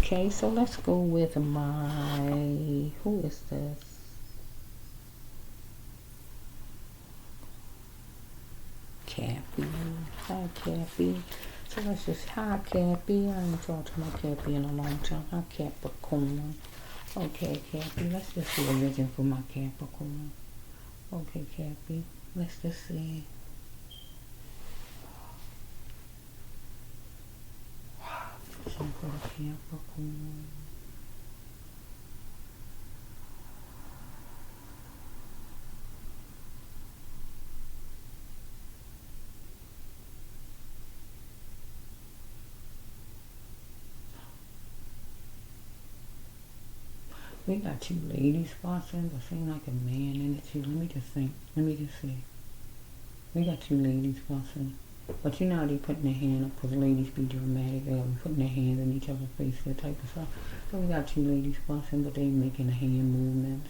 Okay, so let's go with my, who is this? Cappy. Hi, Cappy. So let's just, hi, Cappy. I ain't talked to my Cappy in a long time. Hi, Capricorn. Okay, Cappy. Let's just see a reading for my Capricorn. Okay, Cappy. Let's just see. Some for the Capricorn. We got two ladies watching, but seem like a man in it too. Let me just think. Let me just see. We got two ladies watching. But you know how they putting their hand up, because ladies be dramatic. They'll be putting their hands in each other's face, that type of stuff. So we got two ladies fussing, but they making the hand movements.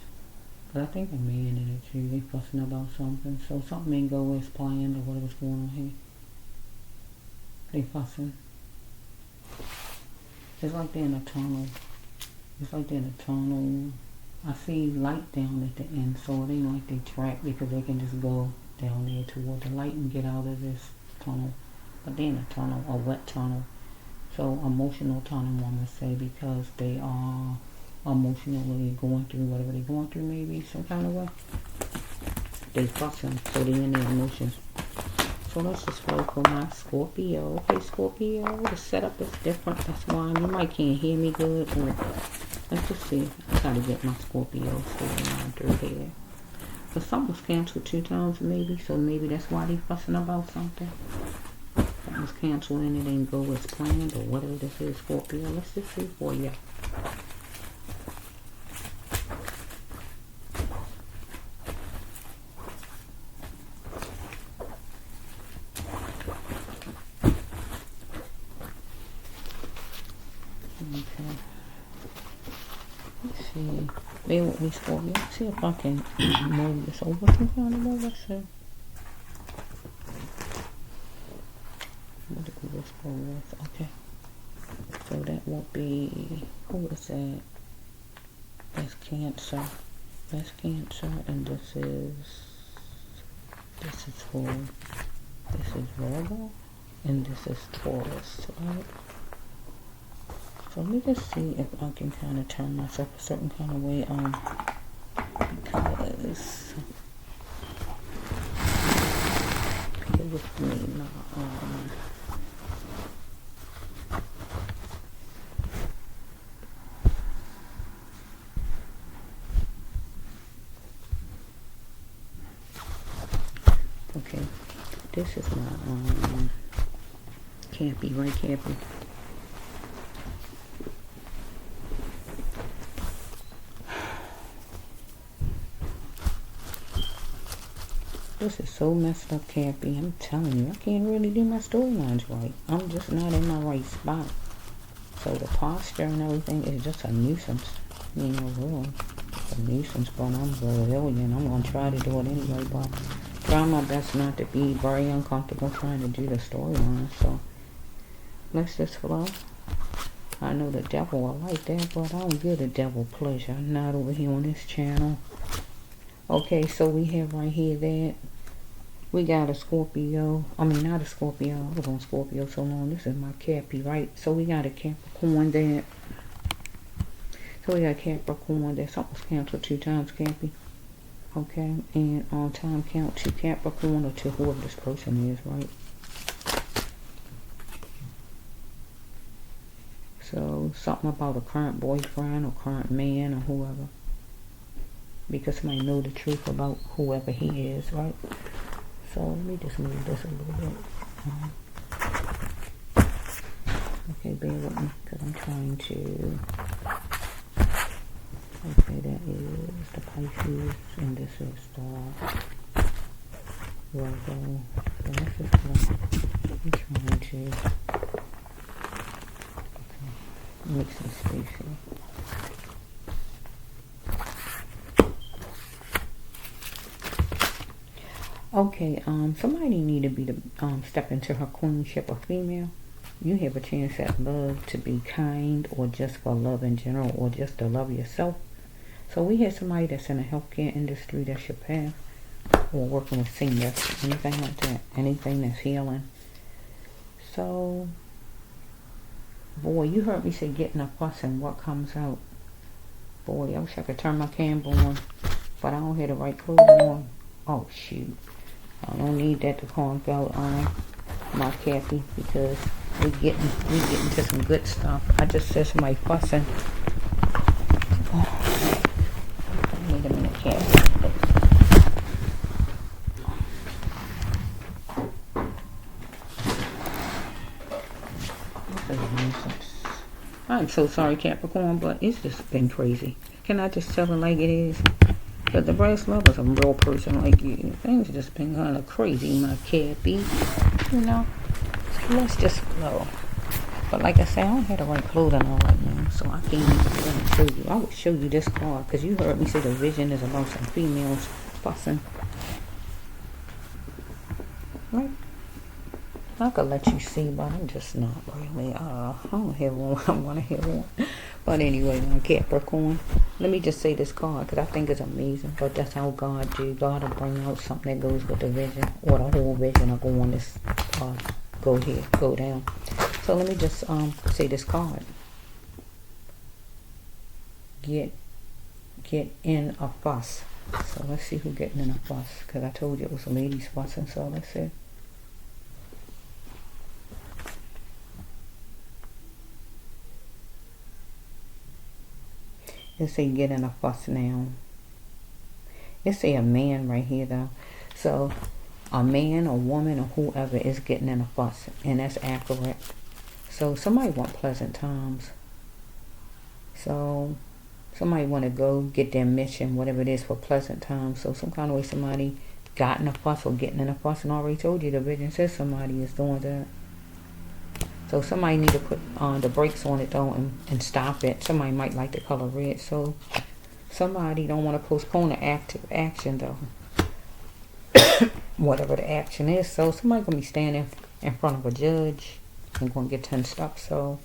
But I think a man in it too. They fussing about something. So something ain't go as planned or whatever's going on here. They fussing. It's like they're in a tunnel. It's like they're in a tunnel. I see light down at the end, so it ain't like they trapped because they can just go down there toward the light and get out of this tunnel. But they're in a tunnel, a wet tunnel. So emotional tunnel, I must say, because they are emotionally going through whatever they're going through, maybe some kind of way. They fussing, so they're in their emotions. So let's just go for my Scorpio. Okay, Scorpio, the setup is different. That's why you might can't hear me good. Or let's just see. I gotta get my Scorpio storyline through here. But something was canceled 2 times maybe, so maybe that's why they fussing about something. Something was canceled and it didn't go as planned or whatever this is, Scorpio. Let's just see for you. Okay. Let's see. Bear with me, Scorpio. Let's see if I can move this over some kind of way. Let's see. What did we just go with? Okay. So that will be, who is that? That's Cancer. That's Cancer, and this is Virgo, and this is Taurus, right? So let me just see if I can kind of turn myself a certain kind of way on, because bear with me now. Okay, this is my Cappy, right, Cappy? This is so messed up, Cappy. I'm telling you, I can't really do my storylines right. I'm just not in my right spot. So the posture and everything is just a nuisance. You know, really. It's a nuisance, but I'm brilliant. I'm going to try to do it anyway, but try my best not to be very uncomfortable trying to do the storyline. So let's just flow. I know the devil will like that, but I don't give the devil pleasure. I'm not over here on this channel. Okay, so we have right here that we got a Scorpio. I mean, not a Scorpio. I was on Scorpio so long. This is my Cappy, right? So we got a Capricorn that. So we got Capricorn that something was canceled 2 times, Cappy. Okay, and on time count to Capricorn or to whoever this person is, right? So something about a current boyfriend or current man or whoever. Because somebody know the truth about whoever he is, right? So let me just move this a little bit. Okay, bear with me because I'm trying to. Okay, that is the Pisces, and this is the Virgo. So this is what I'm trying to. Okay, make some space here. Okay, somebody need to be the step into her queenship, a female. You have a chance at love to be kind, or just for love in general, or just to love yourself. So we have somebody that's in the healthcare industry, that's your path, or working with seniors, anything like that, anything that's healing. So, boy, you heard me say getting a fuss and what comes out. Boy, I wish I could turn my camera on, but I don't have the right clothes on. Oh, shoot. I don't need that to calm out on my Cappy, because we getting to some good stuff. I just said somebody fussing. Oh, wait a minute, Cappy. I'm so sorry, Capricorn, but it's just been crazy. Can I just tell it like it is? But the brass love is a real person like you. Things just been kind of crazy, my Cappy. You know? So let's just flow. But like I said, I don't have the right clothing on right now, so I can't even show you. I would show you this card, because you heard me say the vision is about some females fussing. Right? I could let you see, but I'm just not really. I don't have one. I want to have one. But anyway, Capricorn, let me just say this card, because I think it's amazing. But that's how God do. God will bring out something that goes with the vision, or the whole vision will go on this, go here, go down. So let me just say this card. Get in a fuss. So let's see who's getting in a fuss, because I told you it was a ladies fussing, so let's see. Let's say get in a fuss now. Let's say a man right here though. So a man or woman or whoever is getting in a fuss, and that's accurate. So somebody want pleasant times. So somebody want to go get their mission, whatever it is, for pleasant times. So some kind of way somebody got in a fuss or getting in a fuss, and I already told you the vision says somebody is doing that. So somebody need to put the brakes on it though, and stop it. Somebody might like the color red. So somebody don't want to postpone the active action though. Whatever the action is. So somebody going to be standing in front of a judge and going to get tensed up. So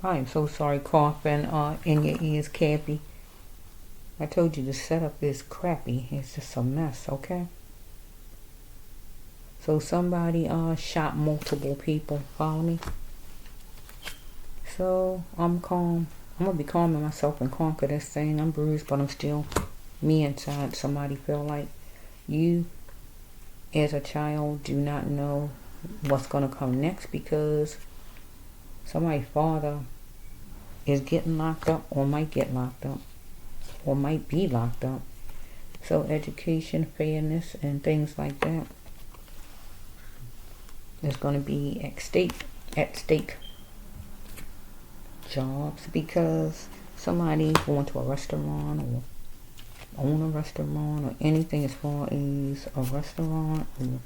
I am so sorry coughing in your ears, Cappy. I told you the setup is crappy. It's just a mess, okay? So somebody shot multiple people. Follow me? So I'm calm. I'm going to be calming myself and conquer this thing. I'm bruised, but I'm still me inside. Somebody feel like you as a child do not know what's going to come next, because somebody's father is getting locked up, or might get locked up, or might be locked up. So education, fairness, and things like that is going to be at stake. Jobs, because somebody going to a restaurant or own a restaurant or anything as far as a restaurant or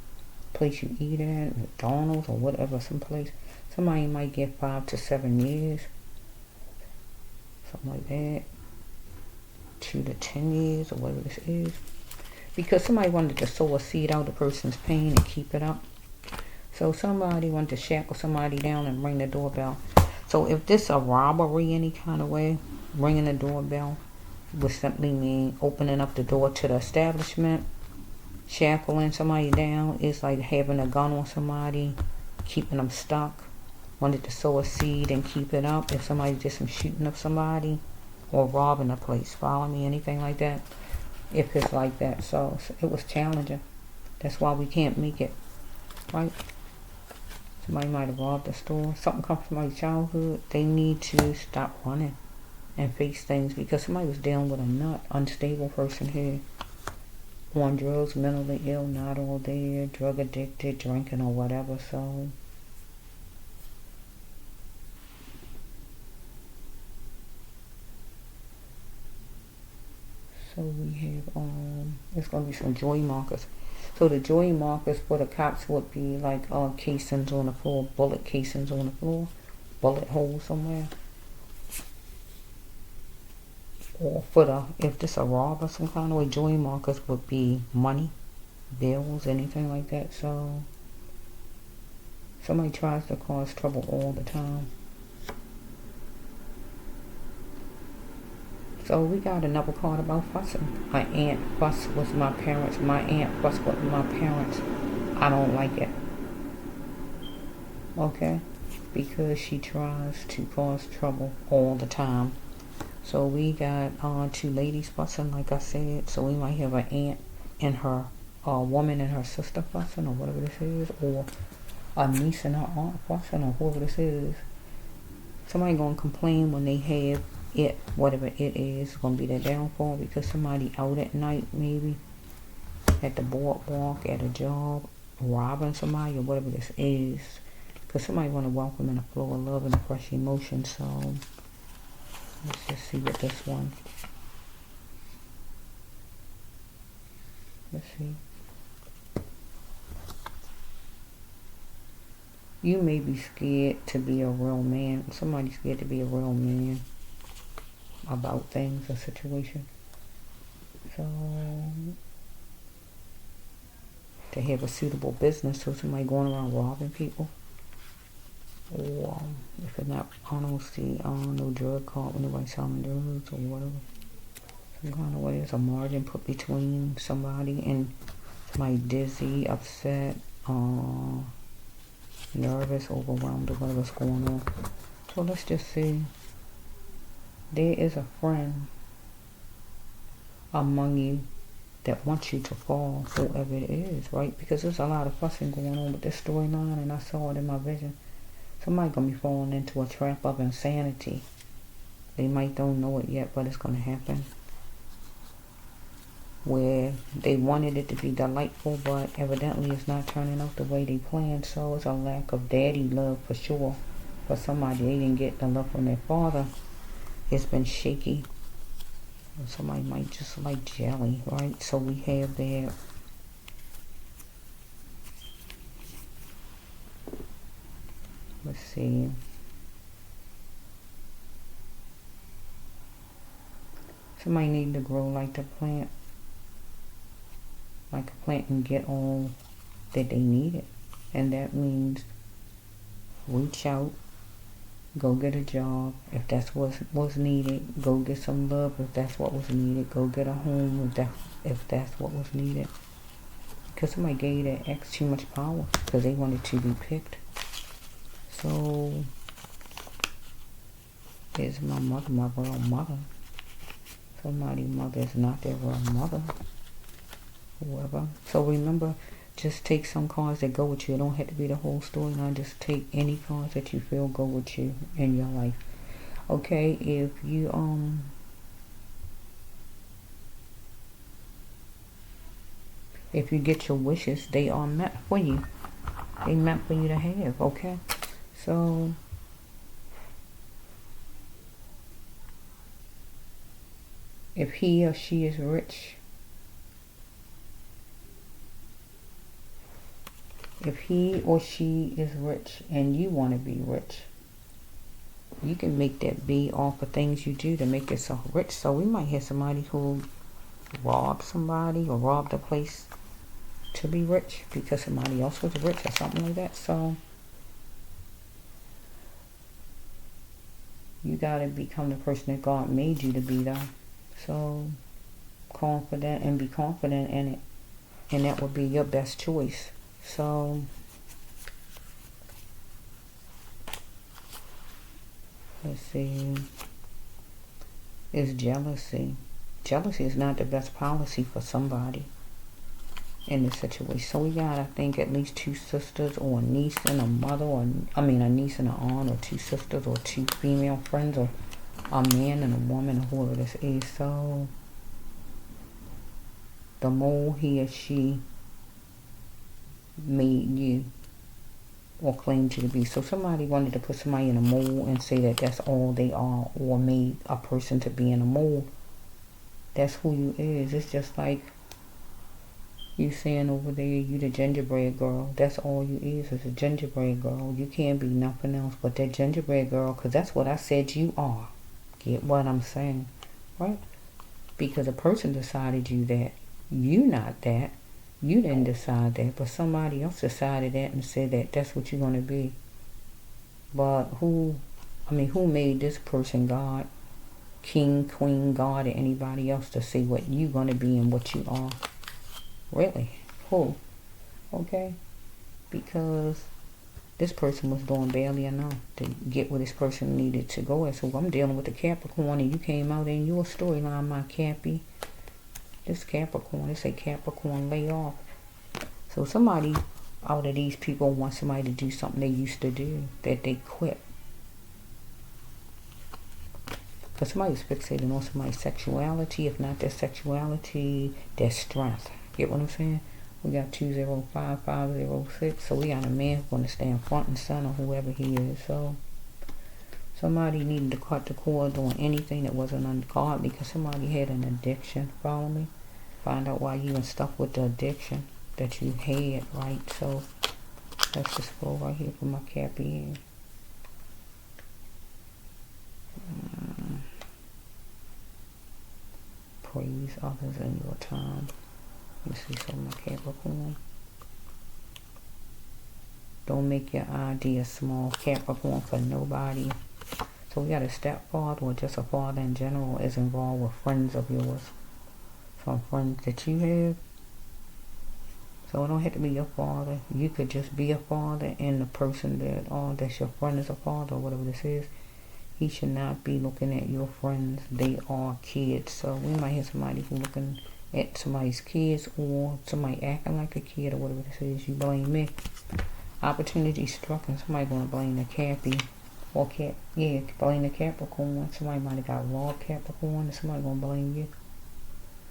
place you eat at, McDonald's or whatever, someplace. Somebody might get 5 to 7 years, something like that, 2 to 10 years or whatever this is, because somebody wanted to sow a seed out of a person's pain and keep it up. So somebody wanted to shackle somebody down and ring the doorbell. So if this a robbery any kind of way, ringing the doorbell would simply mean opening up the door to the establishment. Shackling somebody down is like having a gun on somebody, keeping them stuck. Wanted to sow a seed and keep it up. If somebody did some shooting of somebody or robbing a place, follow me, anything like that. If it's like that, so it was challenging. That's why we can't make it, right? Somebody might have robbed a store. Something comes from my childhood. They need to stop running and face things, because somebody was dealing with a nut, unstable person here. On drugs, mentally ill, not all there, drug addicted, drinking or whatever. So we have there's gonna be some joy markers. So the joy markers for the cops would be like casings on the floor, bullet casings on the floor, bullet holes somewhere. Or for the, if this a robber, some kind of way, joy markers would be money, bills, anything like that. So Somebody tries to cause trouble all the time. So we got another card about fussing. My aunt fuss with my parents. My aunt fuss with my parents. I don't like it. Okay? Because she tries to cause trouble all the time. So we got two ladies fussing, like I said. So we might have an aunt and her woman and her sister fussing, or whatever this is, or a niece and her aunt fussing, or whoever this is. Somebody gonna complain when they have it, whatever it is, gonna be their downfall, because somebody out at night, maybe at the boardwalk, at a job, robbing somebody, or whatever this is. Because somebody want to welcome in a flow of love and a fresh emotion. So let's just see what this one. Let's see. You may be scared to be a real man. Somebody's scared to be a real man about things or situation. So to have a suitable business, so somebody going around robbing people. Or if it's not, I don't see no drug caught when nobody selling drugs or whatever. Some kind of way there's a margin put between somebody and somebody dizzy, upset, nervous, overwhelmed, or whatever's going on. So let's just see. There is a friend among you that wants you to fall, whoever it is, right? Because there's a lot of fussing going on with this storyline, and I saw it in my vision. Somebody gonna be falling into a trap of insanity. They might don't know it yet, but it's gonna happen. Where they wanted it to be delightful, but evidently it's not turning out the way they planned. So it's a lack of daddy love for sure. For somebody, they didn't get the love from their father. It's been shaky. Somebody might just like jelly, right? So we have that. Let's see. Somebody need to grow like the plant. Like a plant and get all that they needed. And that means reach out. Go get a job if that's what was needed. Go get some love if that's what was needed. Go get a home if that's what was needed. Because somebody gave that ex too much power because they wanted to be picked. So is my mother my real mother? Somebody's mother is not their real mother. Whoever. So remember, just take some cards that go with you. It don't have to be the whole storyline. Just take any cards that you feel go with you in your life. Okay, if you get your wishes, they are meant for you. They meant for you to have, okay? So if he or she is rich, if he or she is rich and you want to be rich, you can make that be off of things you do to make yourself rich. So we might have somebody who robbed somebody or robbed a place to be rich because somebody else was rich or something like that. So you got to become the person that God made you to be, though. So confident and be confident in it. And that would be your best choice. So let's see. Is jealousy. Jealousy is not the best policy for somebody in this situation. So we got, I think, at least two sisters or a niece and a mother, or a niece and an aunt, or two sisters or two female friends, or a man and a woman, or whoever this is. So the mole, he or she made you or claimed you to be. So somebody wanted to put somebody in a mold and say that that's all they are, or made a person to be in a mold. That's who you is. It's just like you saying over there, you the gingerbread girl. That's all you is a gingerbread girl. You can't be nothing else but that gingerbread girl, because that's what I said you are. Get what I'm saying? Right? Because a person decided you that. You not that. You didn't decide that, but somebody else decided that and said that that's what you're going to be. But who made this person God, king, queen, God, or anybody else to say what you're going to be and what you are? Really? Who? Okay? Because this person was doing barely enough to get where this person needed to go at. So I'm dealing with the Capricorn, and you came out in your storyline, my Cappy. This Capricorn, they say Capricorn lay off. So somebody out of these people want somebody to do something they used to do, that they quit. Because somebody's fixated on somebody's sexuality. If not their sexuality, their strength. Get what I'm saying? We got 205506. So we got a man who's going to stand front and center, whoever he is. So somebody needed to cut the cord on anything that wasn't ungodly, because somebody had an addiction. Follow me? Find out why you even stuck with the addiction that you had, right? So let's just go right here for my Cappy. Praise others in your time. You see some of my Capricorn. Don't make your idea small, Capricorn, for nobody. So we got a stepfather or just a father in general is involved with friends of yours. Some friends that you have. So it don't have to be your father. You could just be a father, and the person that's your friend is a father, or whatever this is. He should not be looking at your friends. They are kids. So we might have somebody who's looking at somebody's kids, or somebody acting like a kid, or whatever this is. You blame me. Opportunity struck, and somebody gonna blame the Cappy. Or blame the Capricorn. Somebody might have got robbed, Capricorn, and somebody gonna blame you.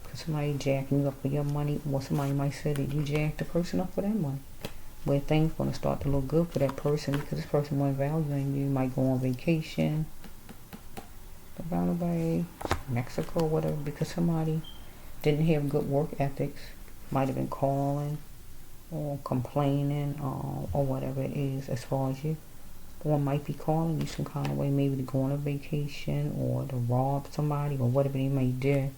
Because somebody jacking you up for your money, or somebody might say that you jacked the person up for their money. Where things gonna start to look good for that person, because this person wasn't valuing you. Might go on vacation, by Mexico, whatever, because somebody didn't have good work ethics. Might have been calling or complaining, or whatever it is as far as you. Or might be calling you some kind of way, maybe to go on a vacation or to rob somebody or whatever they may do.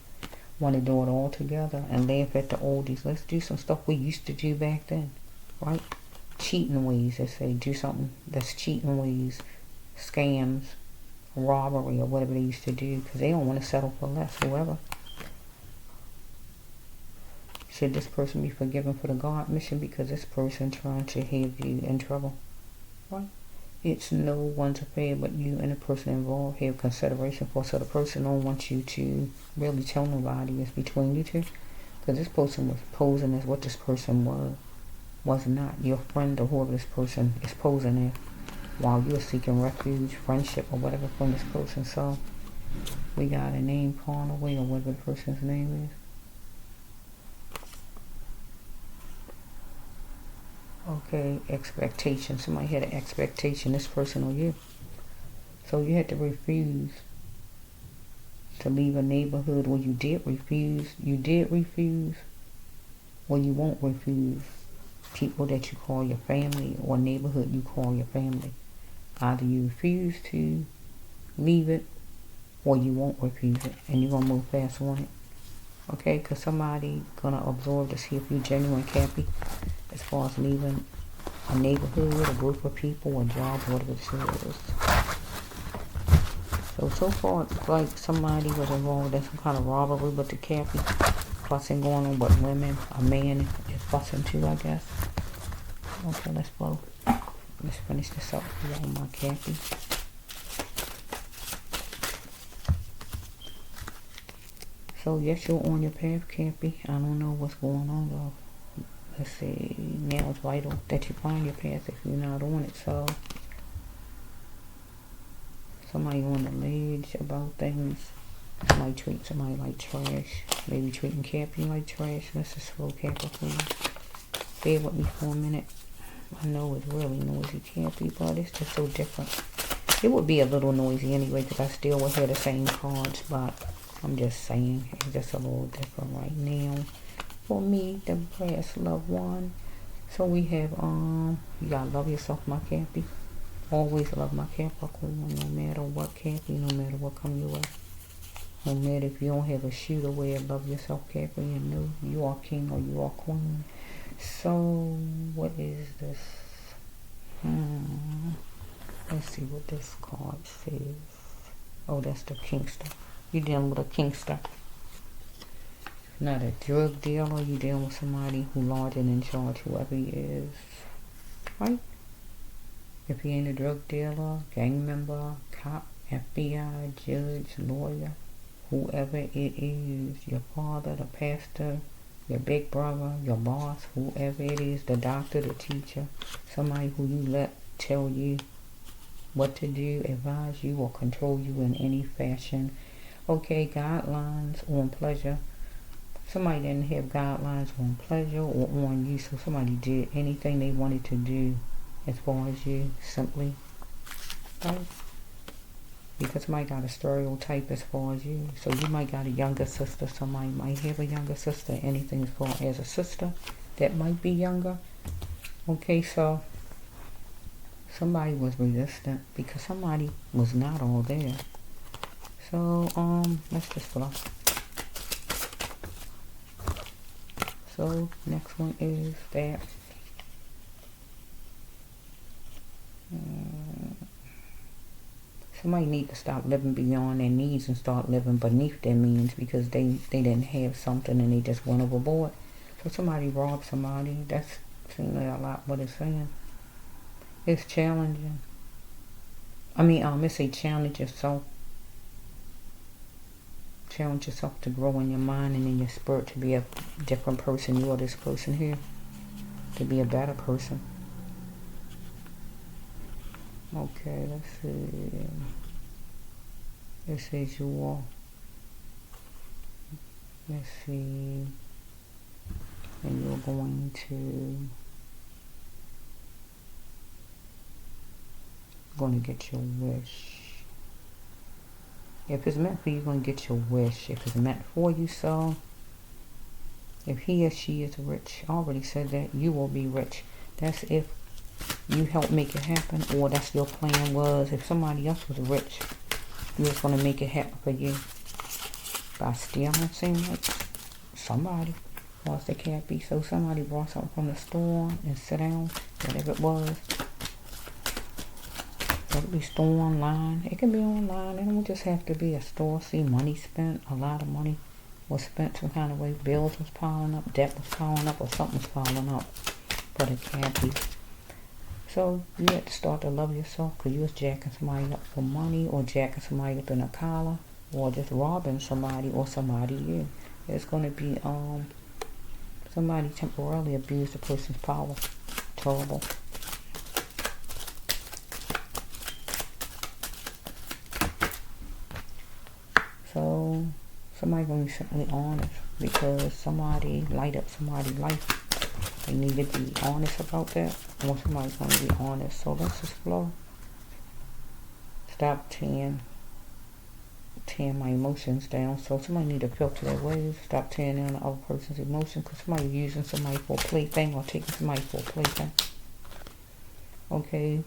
Want to do it all together and laugh at the oldies. Let's do some stuff we used to do back then, right? Cheating ways, they say. Do something that's cheating ways, scams, robbery, or whatever they used to do, because they don't want to settle for less. Whoever. Should this person be forgiven for the God mission because this person trying to have you in trouble? Right? It's no one's affair but you and the person involved have consideration for. So the person don't want you to really tell nobody. It's between you two. Because this person was posing as what this person was not. Your friend or whoever this person is posing as, while you're seeking refuge, friendship, or whatever from this person. So we got a name pawn away, or whatever the person's name is. Okay, expectation. Somebody had an expectation, this person or you. So you had to refuse to leave a neighborhood, or you did refuse. You did refuse, or you won't refuse people that you call your family, or neighborhood you call your family. Either you refuse to leave it, or you won't refuse it, and you're going to move fast on it. Okay, because somebody going to absorb to see if you're genuine, Cappy, as far as leaving a neighborhood, a group of people, a job, whatever this is. So far, it's like somebody was involved in some kind of robbery with the Cappy. Fussing going on with women. A man is fussing too, I guess. Okay, let's go. Let's finish this up with my Cappy. So yes, you're on your path, Cappy. I don't know what's going on though. Let's see. Now it's vital that you find your path if you're not on it. So somebody on the ledge about things. Somebody treat somebody like trash. Maybe treating Cappy like trash. Let's just throw Capricorn. Bear with me for a minute. I know it's really noisy, Cappy, but it's just so different. It would be a little noisy anyway, because I still would hear the same cards, but I'm just saying it's just a little different right now. For me, the brass loved one. So we have, you gotta love yourself, my Cappy. Always love my Capricorn, no matter what, Cappy, no matter what come your way. No matter if you don't have a shoe to wear, love yourself, Cappy, and know you are king or you are queen. So, what is this? Let's see what this card says. Oh, that's the Kingster. You're dealing with a Kingster. Not a drug dealer. You're dealing with somebody who larger and in charge, whoever he is. Right? If he ain't a drug dealer, gang member, cop, FBI, judge, lawyer, whoever it is, your father, the pastor, your big brother, your boss, whoever it is, the doctor, the teacher, somebody who you let tell you what to do, advise you, or control you in any fashion. Okay, guidelines on pleasure. Somebody didn't have guidelines on pleasure or on you, so somebody did anything they wanted to do as far as you, simply. Right? Because somebody got a stereotype as far as you. So you might got a younger sister. Somebody might have a younger sister. Anything as far as a sister that might be younger. Okay, so somebody was resistant because somebody was not all there. So, let's just flow. So, next one is that somebody need to stop living beyond their needs and start living beneath their means because they didn't have something and they just went overboard. So somebody robbed somebody. That's seemingly a lot what it's saying. It's challenging. It's a challenge yourself. Challenge yourself to grow in your mind and in your spirit to be a different person. You are this person here. To be a better person. Okay, let's see. It says you are. Let's see. And you're going to get your wish. If it's meant for you, you're going to get your wish. If it's meant for you, so if he or she is rich, I already said that, you will be rich. That's if you help make it happen, or that's your plan was. If somebody else was rich, you was going to make it happen for you by stealing. Seems like somebody, lost they can't be. So somebody brought something from the store and sit down, whatever it was. It could be store online. It can be online. It don't just have to be a store. See, money spent, a lot of money was spent some kind of way. Bills was piling up, debt was piling up, or something was piling up. But it can't be. So you have to start to love yourself because you was jacking somebody up for money, or jacking somebody up in a collar, or just robbing somebody or somebody you. It's going to be somebody temporarily abused a person's power. Terrible. So somebody going to be simply honest because somebody light up somebody's life. They need to be honest about that. Or somebody's going to be honest. So let's just flow. Stop tearing my emotions down. So somebody need to filter their waves. Stop tearing down the other person's emotions. Because somebody using somebody for a plaything or taking somebody for a plaything. Okay.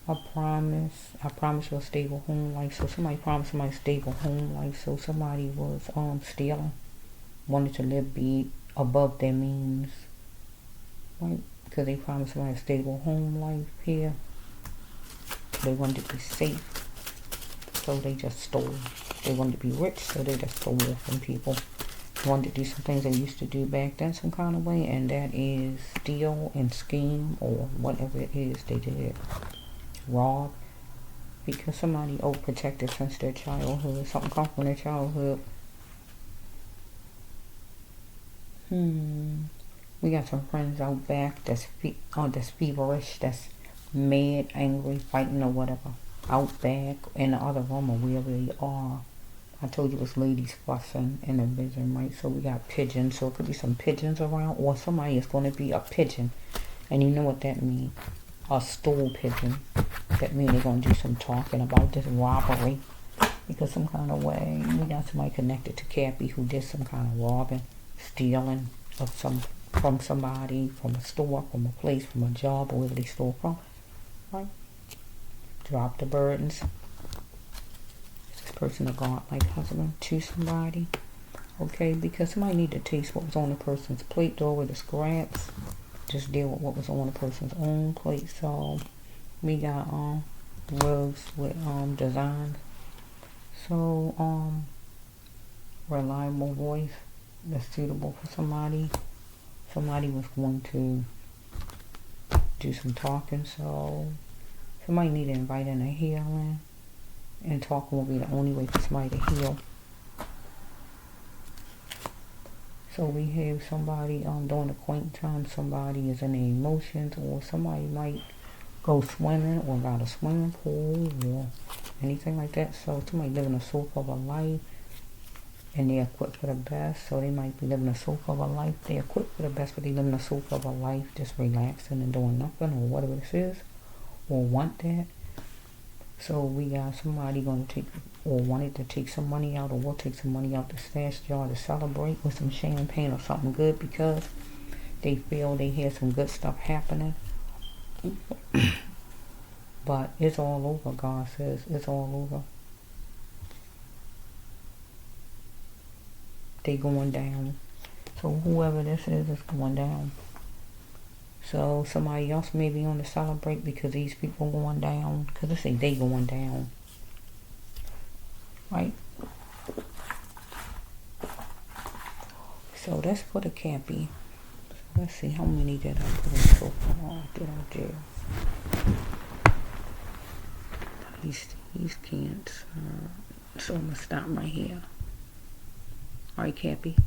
I promise you a stable home life. So somebody promised somebody a stable home life. So somebody was stealing. Wanted to be above their means. Right? Because they promised somebody a stable home life here. They wanted to be safe. So they just stole. They wanted to be rich. So they just stole from people. They wanted to do some things they used to do back then some kind of way. And that is steal and scheme or whatever it is they did. Rob. Because somebody overprotected since their childhood. Something come from their childhood. We got some friends out back that's feverish, that's mad, angry, fighting or whatever. Out back in the other room or wherever they are. I told you it was ladies fussing in the vision, right? So we got pigeons. So it could be some pigeons around, or somebody is going to be a pigeon. And you know what that means. A stool pigeon. That means they're going to do some talking about this robbery. Because some kind of way, we got somebody connected to Cappy who did some kind of robbing, stealing of from somebody, from a store, from a place, from a job, or wherever they stole from. Right? Drop the burdens. Is this person a godlike husband to somebody? Okay, because somebody need to taste what was on the person's plate though with the scraps. Just deal with what was on the person's own plate. So we got rugs with designs. So reliable voice that's suitable for somebody. Somebody was going to do some talking, so somebody need to invite in a healing, and talking will be the only way for somebody to heal. So we have somebody during the quaint time, somebody is in their emotions, or somebody might go swimming or got a swimming pool or anything like that. So somebody living a soap of a life, and they're equipped for the best. So they might be living a soap of a life. They're equipped for the best, but they living a soap of a life, just relaxing and doing nothing or whatever this is, or want that. So we got somebody going to take, or wanted to take some money out, or will take some money out the stash jar to celebrate with some champagne or something good, because they feel they had some good stuff happening. But it's all over, God says. It's all over. They going down. So whoever this is going down. So somebody else may be on to celebrate because these people going down. Because let's say they going down. Right? So that's for the Cappy. Let's see, how many did I put in so far? Did I do? These can't. So I'm going to stop right here. Alright, Cappy.